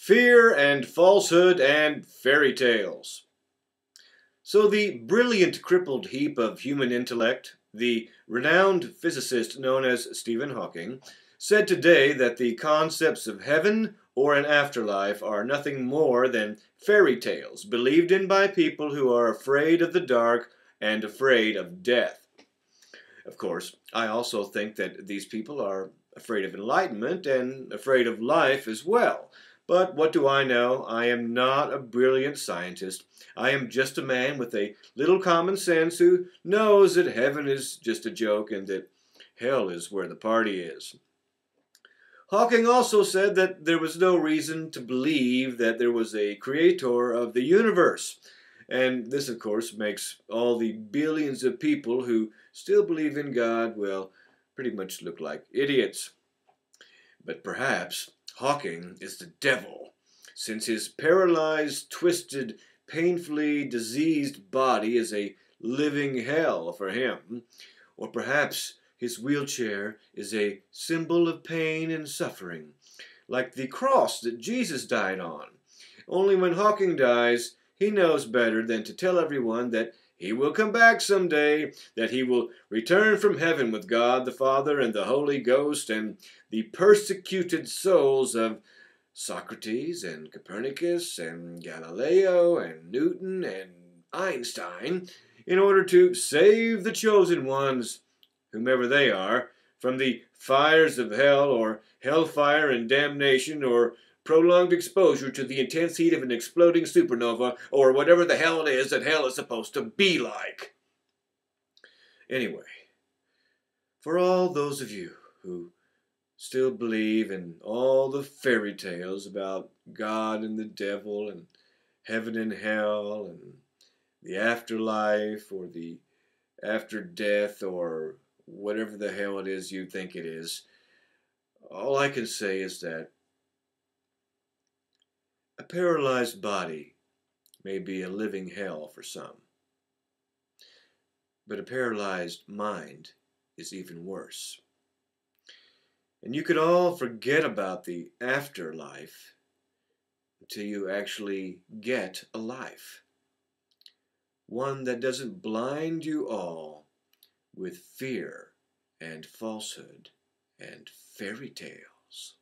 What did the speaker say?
Fear and falsehood and fairy tales. So the brilliant crippled heap of human intellect, the renowned physicist known as Stephen Hawking, said today that the concepts of heaven or an afterlife are nothing more than fairy tales believed in by people who are afraid of the dark and afraid of death. Of course, I also think that these people are afraid of enlightenment and afraid of life as well. But what do I know? I am not a brilliant scientist. I am just a man with a little common sense who knows that heaven is just a joke and that hell is where the party is. Hawking also said that there was no reason to believe that there was a creator of the universe. And this, of course, makes all the billions of people who still believe in God, well, pretty much look like idiots. But perhaps Hawking is the devil, since his paralyzed, twisted, painfully diseased body is a living hell for him. Or perhaps his wheelchair is a symbol of pain and suffering, like the cross that Jesus died on. Only when Hawking dies, he knows better than to tell everyone that he will come back someday, that he will return from heaven with God the Father and the Holy Ghost and the persecuted souls of Socrates and Copernicus and Galileo and Newton and Einstein in order to save the chosen ones, whomever they are, from the fires of hell or hellfire and damnation or prolonged exposure to the intense heat of an exploding supernova, or whatever the hell it is that hell is supposed to be like. Anyway, for all those of you who still believe in all the fairy tales about God and the devil and heaven and hell and the afterlife or the after death or whatever the hell it is you think it is, all I can say is that a paralyzed body may be a living hell for some, but a paralyzed mind is even worse. And you could all forget about the afterlife until you actually get a life. One that doesn't blind you all with fear and falsehood and fairy tales.